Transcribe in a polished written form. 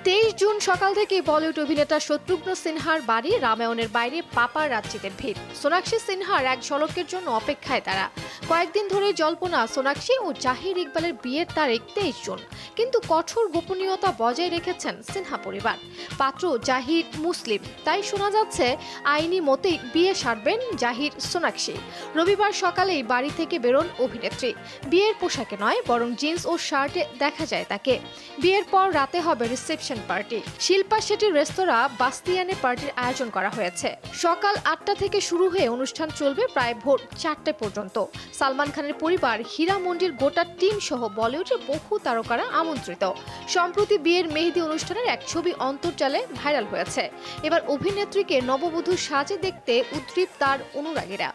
23 June সকাল থেকে বলিউড অভিনেতা শত্রুঘ্ন সিনহার বাড়ি রামায়ণের বাইরে পাপারাজ্জিদের ভিড়। সোনাক্ষী সিনহার এক ঝলকের জন্য অপেক্ষায় তারা। কয়েকদিন ধরে জল্পনা সোনাক্ষী ও জাহির ইকবালের বিয়ের তারিখ 23 জুন, কিন্তু কঠোর গোপনীয়তা বজায় রেখেছেন সিনহা পরিবার। পাত্র জাহির মুসলিম, তাই শোনা যাচ্ছে আইনি মতেই বিয়ে সারবেন জাহির সোনাক্ষী। রবিবার সকালেই বাড়ি থেকে বেরোন অভিনেত্রী। বিয়ের পোশাকে নয়, বরং জিন্স ও শার্টে দেখা যায় তাকে। বিয়ের পর রাতে হবে রিসেপশন পার্টি। শিল্পা শেঠির রেস্তোরাঁ বাস্তিয়ানে পার্টির আয়োজন করা হয়েছে। সকাল 8টা থেকে শুরু হয়ে অনুষ্ঠান চলবে প্রায় ভোর 4টে পর্যন্ত। সালমান খানের পরিবার, হীরা মন্ডির গোটা টিম সহ বলিউডের বহু তারকারা আমন্ত্রিত। সম্প্রতি বিয়ের মেহেদি অনুষ্ঠানের এক ছবি অন্তর্জালে ভাইরাল হয়েছে। এবার অভিনেত্রীকে নববধূ সাজে দেখতে উদ্গ্রীব তার অনুরাগীরা।